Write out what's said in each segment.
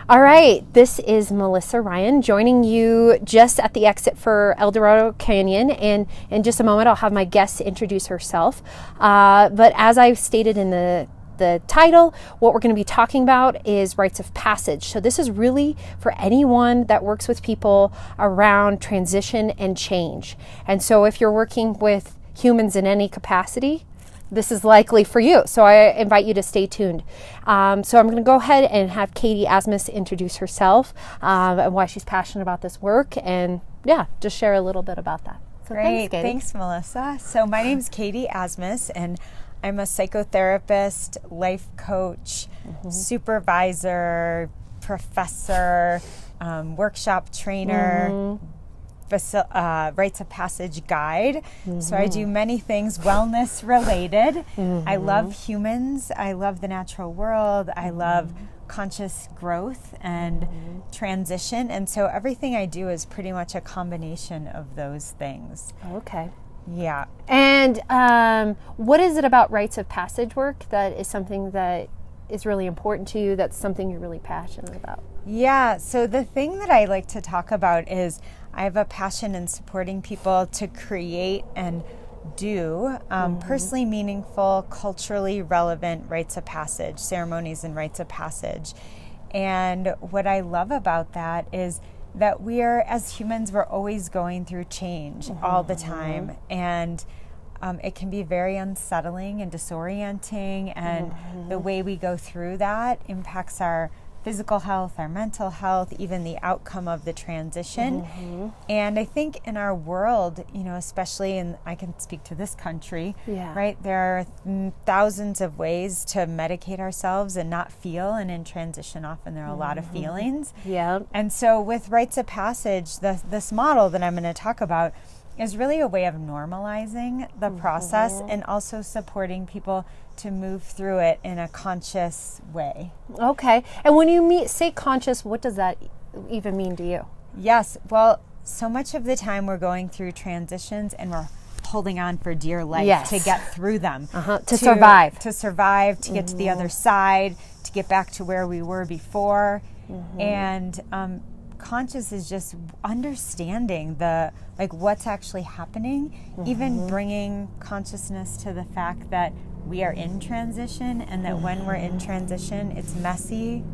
All right, this is Melissa Ryan joining you just at the exit for El Dorado Canyon, and in just a moment I'll have my guest introduce herself. But as I've stated in the title, what we're going to be talking about is rites of passage. So this is really for anyone that works with people around transition and change. And so if you're working with humans in any capacity, this is likely for you. So I invite you to stay tuned. So I'm going to go ahead and have Katie Asmus introduce herself and why she's passionate about this work, and just share a little bit about that. So Great. Thanks, Melissa. So my name's Katie Asmus, and I'm a psychotherapist, life coach, supervisor, professor, workshop trainer, rites of passage guide. So I do many things wellness related. I love humans. I love the natural world. I love conscious growth and transition. And so everything I do is pretty much a combination of those things. Okay. Yeah. And what is it about rites of passage work that is something that is really important to you, that's something you're really passionate about? Yeah, so the thing that I like to talk about is I have a passion in supporting people to create and do personally meaningful, culturally relevant rites of passage, ceremonies and rites of passage. And what I love about that is that as humans, we're always going through change all the time. And it can be very unsettling and disorienting. And the way we go through that impacts our physical health, our mental health, even the outcome of the transition. And I think in our world, especially I can speak to this country, right? There are thousands of ways to medicate ourselves and not feel. And in transition, often there are a lot of feelings. Yeah. And so with rites of passage, this model that I'm going to talk about is really a way of normalizing the process and also supporting people to move through it in a conscious way. Okay. And when you say conscious, what does that even mean to you? Yes. Well, so much of the time we're going through transitions and we're holding on for dear life to get through them. To survive. To survive, to get to the other side, to get back to where we were before. And conscious is just understanding what's actually happening, even bringing consciousness to the fact that we are in transition, and that when we're in transition, it's messy,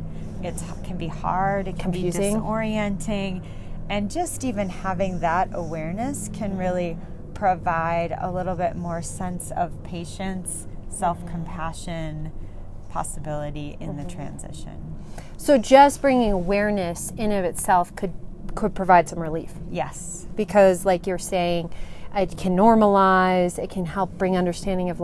it can be hard, it can confusing, be disorienting, and just even having that awareness can really provide a little bit more sense of patience, self-compassion, possibility in the transition. So just bringing awareness in of itself could provide some relief. Yes. Because like you're saying, it can normalize, it can help bring understanding of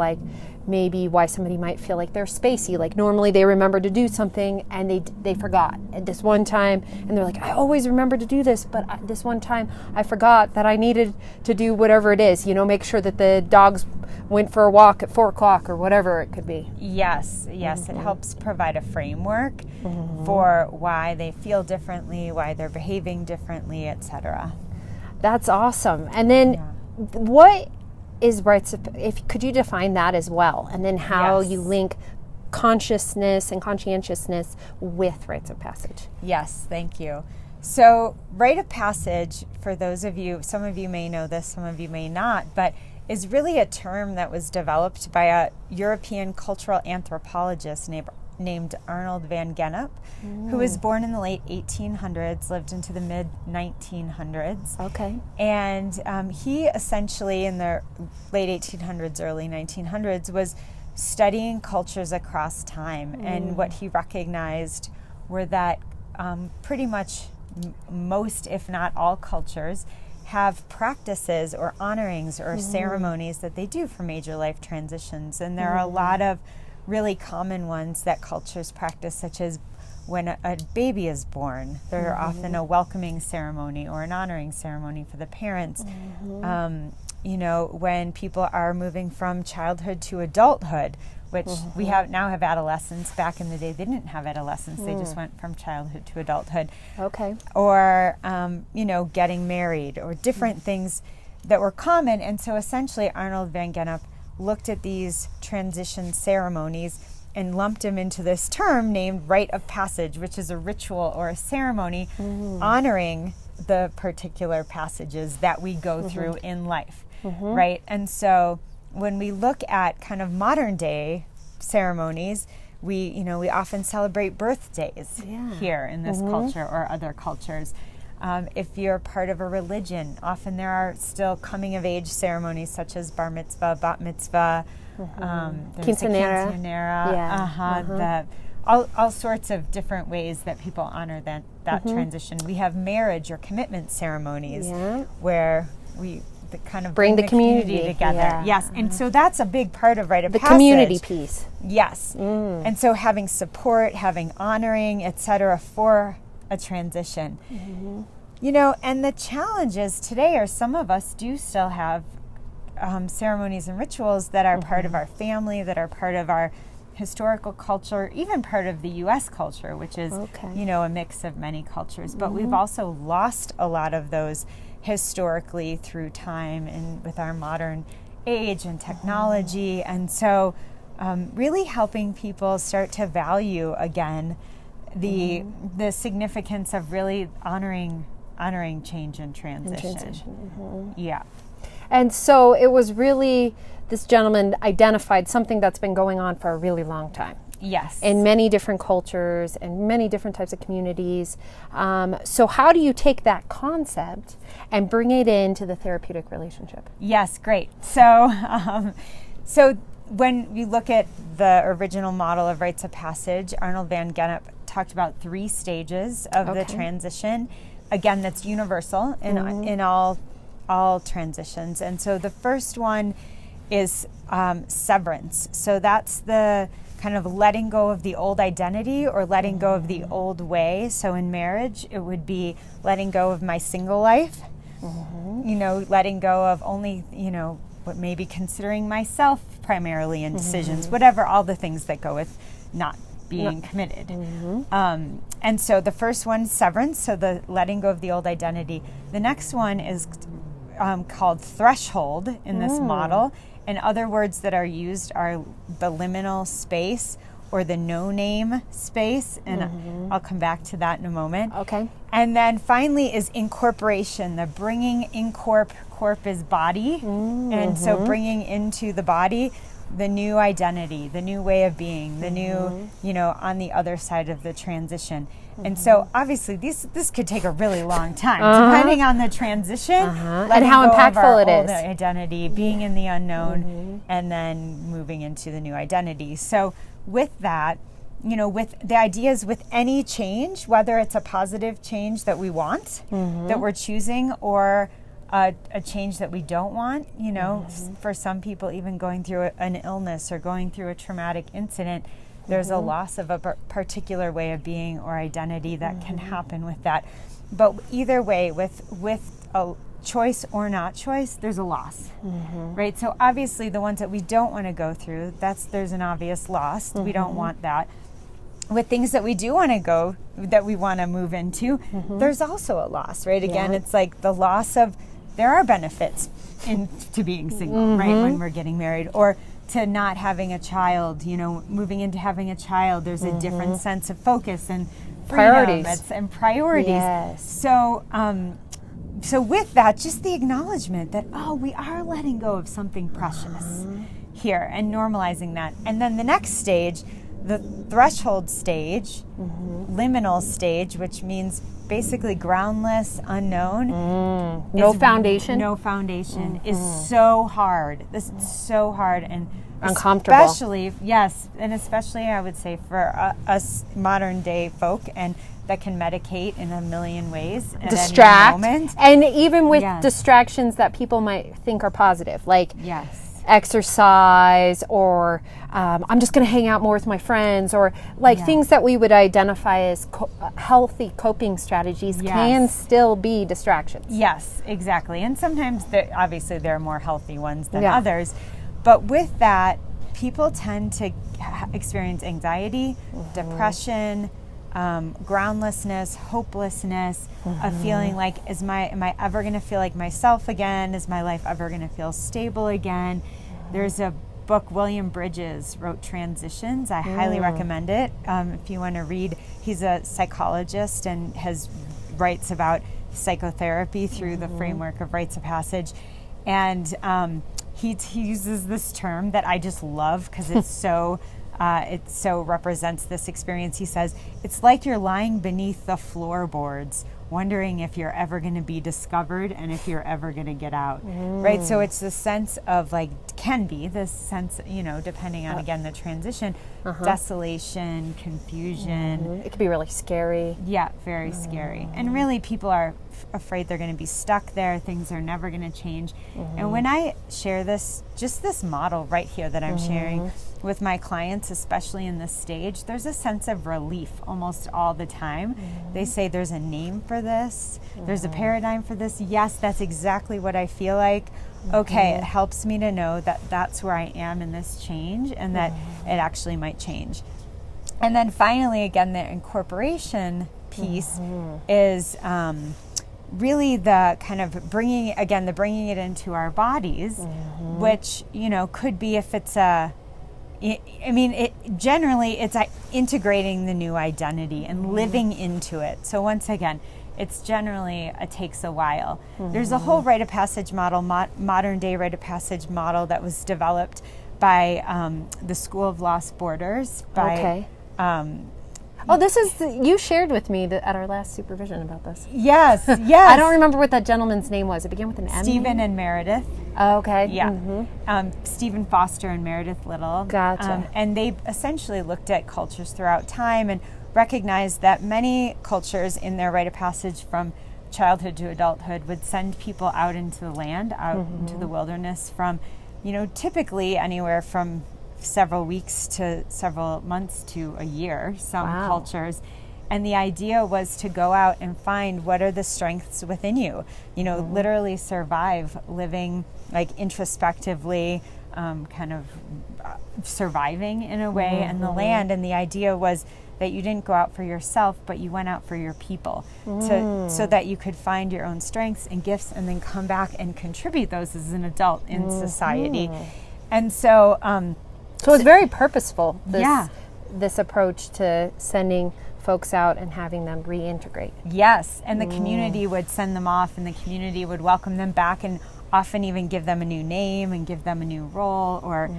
maybe why somebody might feel like they're spacey. Like normally they remember to do something and they forgot at this one time, and they're like, I always remember to do this, but this one time I forgot that I needed to do whatever it is, make sure that the dogs went for a walk at 4 o'clock or whatever it could be. Yes. It helps provide a framework for why they feel differently, why they're behaving differently, etc. That's awesome. And then what is rites of, could you define that as well, and then how you link consciousness and conscientiousness with rites of passage? Yes, thank you. So rite of passage, for those of you, some of you may know this, some of you may not, but is really a term that was developed by a European cultural anthropologist named Arnold van Gennep, who was born in the late 1800s, lived into the mid 1900s. Okay. And he essentially, in the late 1800s, early 1900s, was studying cultures across time. And what he recognized were that pretty much most, if not all, cultures have practices or honorings or ceremonies that they do for major life transitions. And there are a lot of really common ones that cultures practice, such as when a baby is born, there are often a welcoming ceremony or an honoring ceremony for the parents. When people are moving from childhood to adulthood, which we now have adolescents. Back in the day, they didn't have adolescents. They just went from childhood to adulthood. Okay. Or, getting married, or different things that were common. And so essentially Arnold van Gennep looked at these transition ceremonies and lumped them into this term named rite of passage, which is a ritual or a ceremony honoring the particular passages that we go through in life, right? And so when we look at kind of modern day ceremonies, we often celebrate birthdays here in this culture or other cultures. If you're part of a religion, often there are still coming of age ceremonies such as bar mitzvah, bat mitzvah, quinceanera, all sorts of different ways that people honor that transition. We have marriage or commitment ceremonies where we kind of bring the community together. Yes, and so that's a big part of rite of passage. The community piece. Yes, and so having support, having honoring, etc., for a transition. And the challenges today are some of us do still have ceremonies and rituals that are part of our family, that are part of our historical culture, even part of the U.S. culture, which is, a mix of many cultures. But we've also lost a lot of those historically through time and with our modern age and technology. And so really helping people start to value again the significance of really honoring change and transition. Yeah. And so it was really, this gentleman identified something that's been going on for a really long time. Yes. In many different cultures and many different types of communities. So how do you take that concept and bring it into the therapeutic relationship? Yes, great. So when we look at the original model of rites of passage, Arnold van Gennep talked about 3 stages of the transition. Again, that's universal in all transitions. And so the first one is severance. So that's the kind of letting go of the old identity or letting go of the old way. So in marriage, it would be letting go of my single life, letting go of only, what maybe considering myself primarily in decisions, whatever, all the things that go with not being committed. And so the first one, severance, so the letting go of the old identity. The next one is called threshold in this model. And other words that are used are the liminal space or the no-name space. And I'll come back to that in a moment. Okay. And then finally is incorporation, the bringing in corp is body. And so bringing into the body the new identity, the new way of being, the new, on the other side of the transition. And so obviously this could take a really long time, depending on the transition and how impactful it is. Identity, being in the unknown, and then moving into the new identity. So with that, with the ideas with any change, whether it's a positive change that we want, that we're choosing, or a change that we don't want, for some people even going through an illness or going through a traumatic incident, there's a loss of a particular way of being or identity that can happen with that. But either way, with a choice or not choice, there's a loss, right? So obviously the ones that we don't want to go through, there's an obvious loss. We don't want that. With things that we do want to go, that we want to move into, there's also a loss, right? Again, it's like the loss of, there are benefits to being single, right? When we're getting married, or to not having a child, moving into having a child, there's a different sense of focus and priorities. And priorities. Yes. So with that, just the acknowledgement that, we are letting go of something precious here and normalizing that. And then the next stage, the threshold stage, liminal stage, which means basically groundless, unknown. No foundation. No foundation is so hard. This is so hard and uncomfortable. Especially, especially I would say for us modern day folk, and that can medicate in a million ways. Distract. At any moment. And even with distractions that people might think are positive, like exercise, or I'm just going to hang out more with my friends, or things that we would identify as healthy coping strategies can still be distractions. Yes, exactly. And sometimes, obviously, there are more healthy ones than others. But with that, people tend to experience anxiety, depression, groundlessness, hopelessness, a feeling like, am I ever going to feel like myself again? Is my life ever going to feel stable again? There's a book, William Bridges wrote Transitions. I highly recommend it. If you want to read, he's a psychologist and writes about psychotherapy through the framework of rites of passage. And he uses this term that I just love because it's so it so represents this experience. He says, it's like you're lying beneath the floorboards, wondering if you're ever going to be discovered and if you're ever going to get out, right? So it's the sense of can be this sense, depending on, again, the transition, desolation, confusion. It could be really scary. Yeah, very scary. And really people are afraid they're going to be stuck there. Things are never going to change. And when I share this model right here that I'm sharing with my clients, especially in this stage, there's a sense of relief almost all the time. They say there's a name for this. There's a paradigm for this. Yes, that's exactly what I feel like. Okay, it helps me to know that that's where I am in this change and that it actually might change. And then finally, again, the incorporation piece is really the kind of bringing it into our bodies, which, could be if it's it's integrating the new identity and living into it. So once again, it's generally, it takes a while. There's a whole rite of passage model, modern day rite of passage model that was developed by the School of Lost Borders. You shared with me at our last supervision about this. Yes. I don't remember what that gentleman's name was. It began with an M. Stephen and Meredith. Oh, okay. Yeah. Stephen Foster and Meredith Little. Gotcha. And they essentially looked at cultures throughout time and recognized that many cultures in their rite of passage from childhood to adulthood would send people out into the land, out into the wilderness from, typically anywhere from several weeks to several months to a year, some cultures. And the idea was to go out and find what are the strengths within you, literally survive living introspectively, kind of surviving in a way in the land. And the idea was that you didn't go out for yourself, but you went out for your people so that you could find your own strengths and gifts and then come back and contribute those as an adult in society. And so it's very purposeful, this approach to sending folks out and having them reintegrate. Yes, and the community would send them off and the community would welcome them back and often even give them a new name and give them a new role or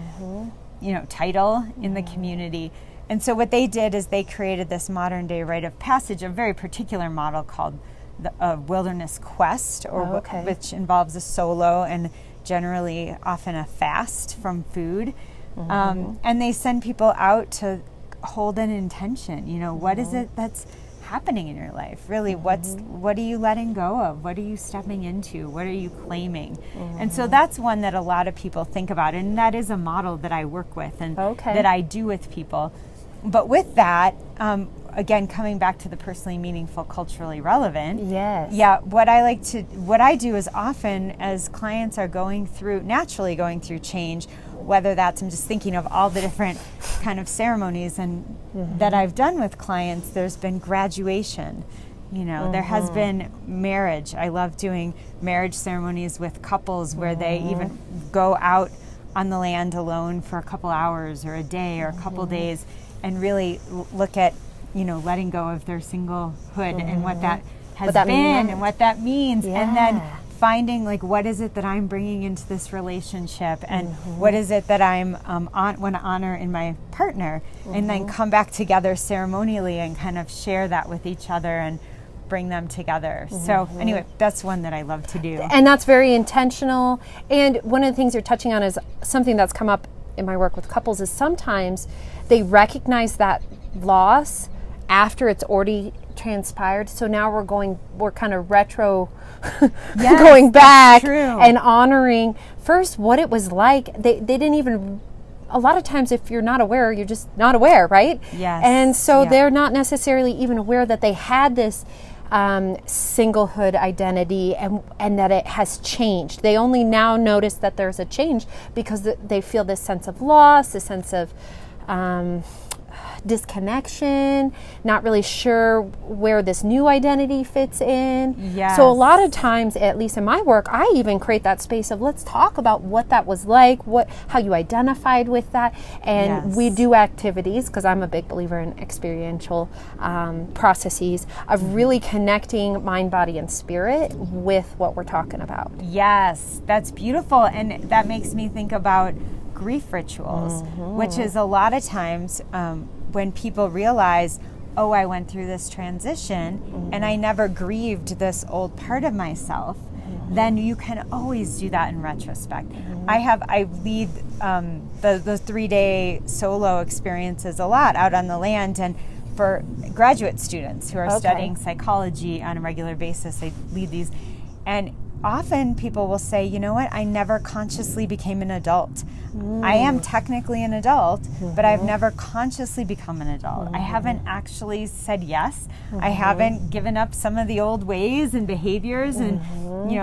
title in the community. And so what they did is they created this modern day rite of passage, a very particular model called the Wilderness Quest, which involves a solo and generally often a fast from food. And they send people out to hold an intention. What is it that's happening in your life? Really, what are you letting go of? What are you stepping into? What are you claiming? And so that's one that a lot of people think about, and that is a model that I work with and that I do with people. But with that, again, coming back to the personally meaningful, culturally relevant. Yes. Yeah. What I do is often as clients are naturally going through change, whether that's, I'm just thinking of all the different kind of ceremonies and that I've done with clients, there's been graduation, there has been marriage. I love doing marriage ceremonies with couples where they even go out on the land alone for a couple hours or a day or a couple days and really look at, letting go of their singlehood and what that has been and what that means. Yeah. And then finding what is it that I'm bringing into this relationship and what is it that I'm want to honor in my partner and then come back together ceremonially and kind of share that with each other and bring them together. So anyway, that's one that I love to do. And that's very intentional. And one of the things you're touching on is something that's come up in my work with couples is sometimes they recognize that loss after it's already transpired. So now we're kind of retro going back and honoring first what it was like. They didn't even, a lot of times if you're not aware, you're just not aware, right? Yes. And so they're not necessarily even aware that they had this singlehood identity and that it has changed. They only now notice that there's a change because they feel this sense of loss, this sense of disconnection, not really sure where this new identity fits in. Yes. So a lot of times, at least in my work, I even create that space of let's talk about what that was like, how you identified with that. And we do activities, because I'm a big believer in experiential processes of really connecting mind, body, and spirit with what we're talking about. Yes, that's beautiful. And that makes me think about grief rituals, which is a lot of times when people realize, oh, I went through this transition and I never grieved this old part of myself, then you can always do that in retrospect. I lead the 3-day solo experiences a lot out on the land, and for graduate students who are studying psychology on a regular basis, I lead these. And often people will say, you know what, I never consciously became an adult. I am technically an adult, but I've never consciously become an adult. I haven't actually said yes. I haven't given up some of the old ways and behaviors, and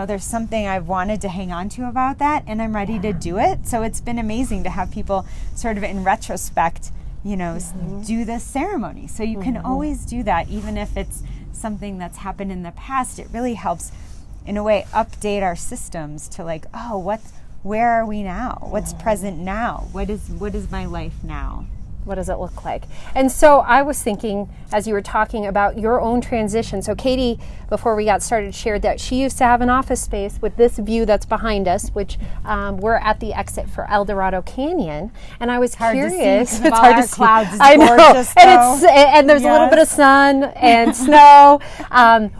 there's something I've wanted to hang on to about that, and I'm ready to do it. So it's been amazing to have people sort of in retrospect, do this ceremony. So you can always do that, even if it's something that's happened in the past. It really helps, in a way, update our systems to like, where are we now? What's present now? What is my life now? What does it look like? And so I was thinking, as you were talking about your own transition, so Katie, before we got started, shared that she used to have an office space with this view that's behind us, which we're at the exit for El Dorado Canyon. And I was curious. It's hard to see. Clouds is I know. Gorgeous, and there's a little bit of sun and snow,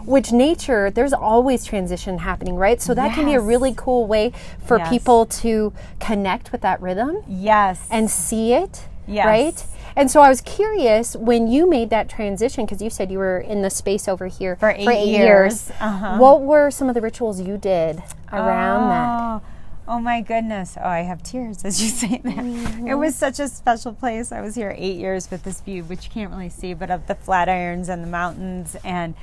which nature, there's always transition happening, right? So that can be a really cool way for people to connect with that rhythm. Yes. And see it. Yes. Right? And so I was curious, when you made that transition, because you said you were in the space over here for 8 years. What were some of the rituals you did around that? Oh my goodness. Oh, I have tears as you say that. It was such a special place. I was here 8 years with this view, which you can't really see, but of the Flatirons and the mountains and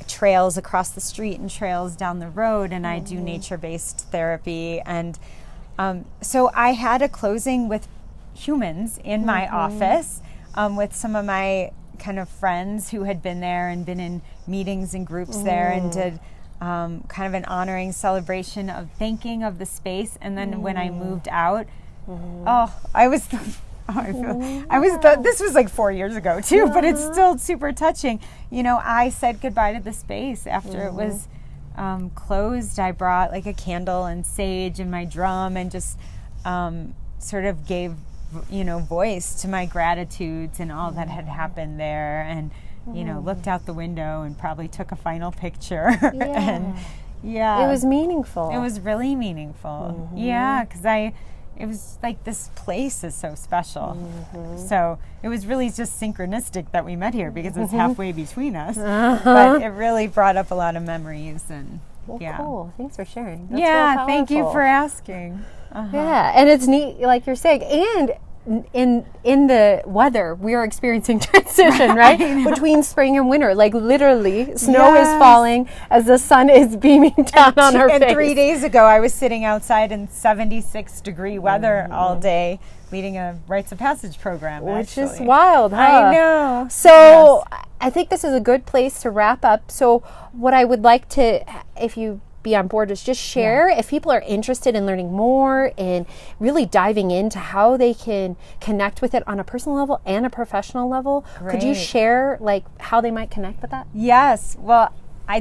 trails across the street and trails down the road. And I do nature-based therapy. And so I had a closing with humans in my office with some of my kind of friends who had been there and been in meetings and groups there, and did kind of an honoring celebration of thanking of the space. And then when I moved out, this was like 4 years ago too, but it's still super touching. I said goodbye to the space after it was closed. I brought like a candle and sage and my drum, and just sort of gave voice to my gratitudes and all that had happened there, and looked out the window and probably took a final picture. And it was meaningful. It was really meaningful. Because it was like, this place is so special. So it was really just synchronistic that we met here, because it's halfway between us. But it really brought up a lot of memories. And cool. Thanks for sharing. That's thank you for asking. Yeah, and it's neat, like you're saying, and in the weather, we are experiencing transition, right? Between spring and winter. Like literally, snow is falling as the sun is beaming down on our face. And 3 days ago, I was sitting outside in 76-degree weather all day, leading a Rites of Passage program, which is wild, huh? I know. So I think this is a good place to wrap up. So what I would like to, if you be on board, is just share if people are interested in learning more and really diving into how they can connect with it on a personal level and a professional level. Great. Could you share like how they might connect with that? Yes. Well,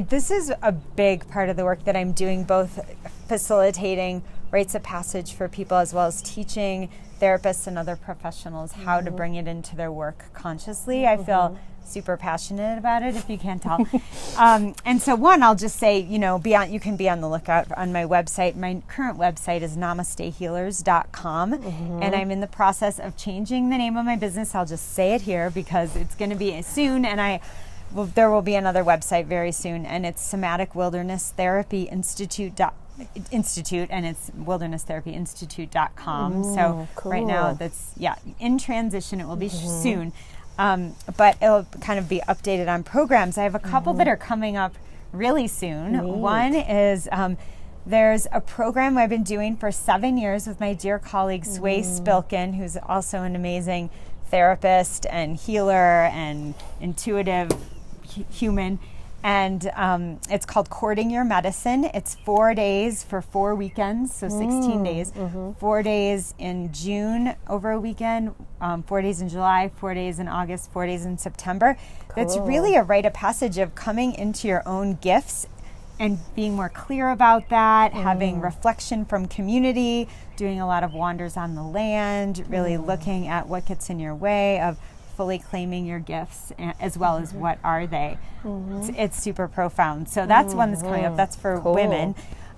this is a big part of the work that I'm doing, both facilitating Rites of Passage for people as well as teaching therapists and other professionals how to bring it into their work consciously. I feel super passionate about it, if you can't tell. And so I'll just say, you can be on the lookout on my website. My current website is namastehealers.com, and I'm in the process of changing the name of my business. I'll just say it here because it's going to be soon, and there will be another website very soon, and it's Somatic Wilderness Therapy Institute, and it's wilderness-therapy-institute.com. So cool. Right now that's in transition. It will be soon. But it'll kind of be updated on programs. I have a couple that are coming up really soon. Neat. One is there's a program I've been doing for 7 years with my dear colleague Sway Spilkin, who's also an amazing therapist and healer and intuitive human. And it's called Courting Your Medicine. It's 4 days for 4 weekends, so 16 days. 4 days in June over a weekend, 4 days in July, 4 days in August, 4 days in September. Cool. That's really a rite of passage of coming into your own gifts and being more clear about that, having reflection from community, doing a lot of wanders on the land, really looking at what gets in your way of fully claiming your gifts, as well as what are they. It's super profound. So that's one that's coming up. That's for women.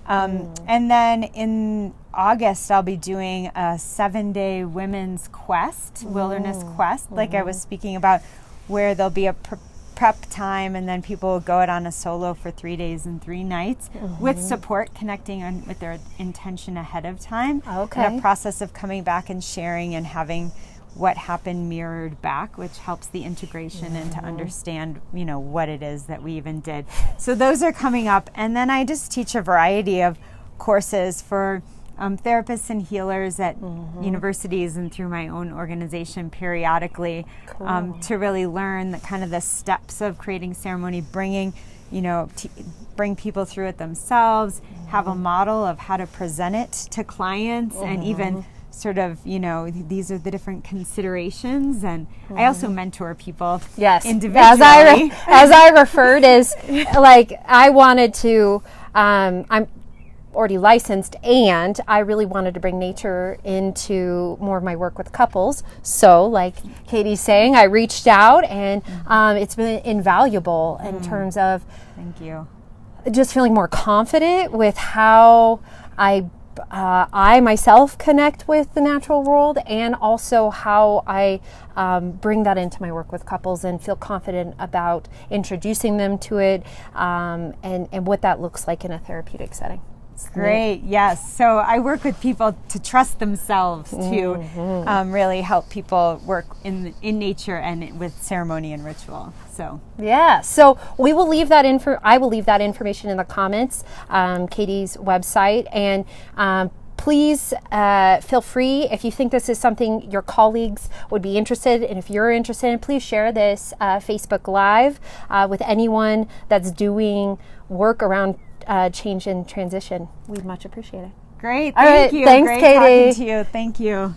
And then in August, I'll be doing a 7-day women's quest, wilderness quest, like I was speaking about, where there'll be a prep time, and then people will go out on a solo for 3 days and 3 nights with support, connecting with their intention ahead of time. And a process of coming back and sharing and having what happened mirrored back, which helps the integration and to understand, what it is that we even did. So those are coming up. And then I just teach a variety of courses for therapists and healers at universities and through my own organization periodically, to really learn the steps of creating ceremony, bring people through it themselves, have a model of how to present it to clients, and even sort of, these are the different considerations. And I also mentor people individually. As I referred, is like I wanted to, I'm already licensed, and I really wanted to bring nature into more of my work with couples. So like Katie's saying, I reached out, and it's been invaluable in terms of thank you, just feeling more confident with how I myself connect with the natural world, and also how I bring that into my work with couples and feel confident about introducing them to it, and what that looks like in a therapeutic setting. Great, yes. So I work with people to trust themselves, to really help people work in nature and with ceremony and ritual. So so we will leave that I will leave that information in the comments, Katie's website, and please feel free, if you think this is something your colleagues would be interested in, if you're interested in, please share this Facebook Live with anyone that's doing work around change and transition. We'd much appreciate it. Great. Thank you. Thanks, Great Katie. talking to you. Thank you.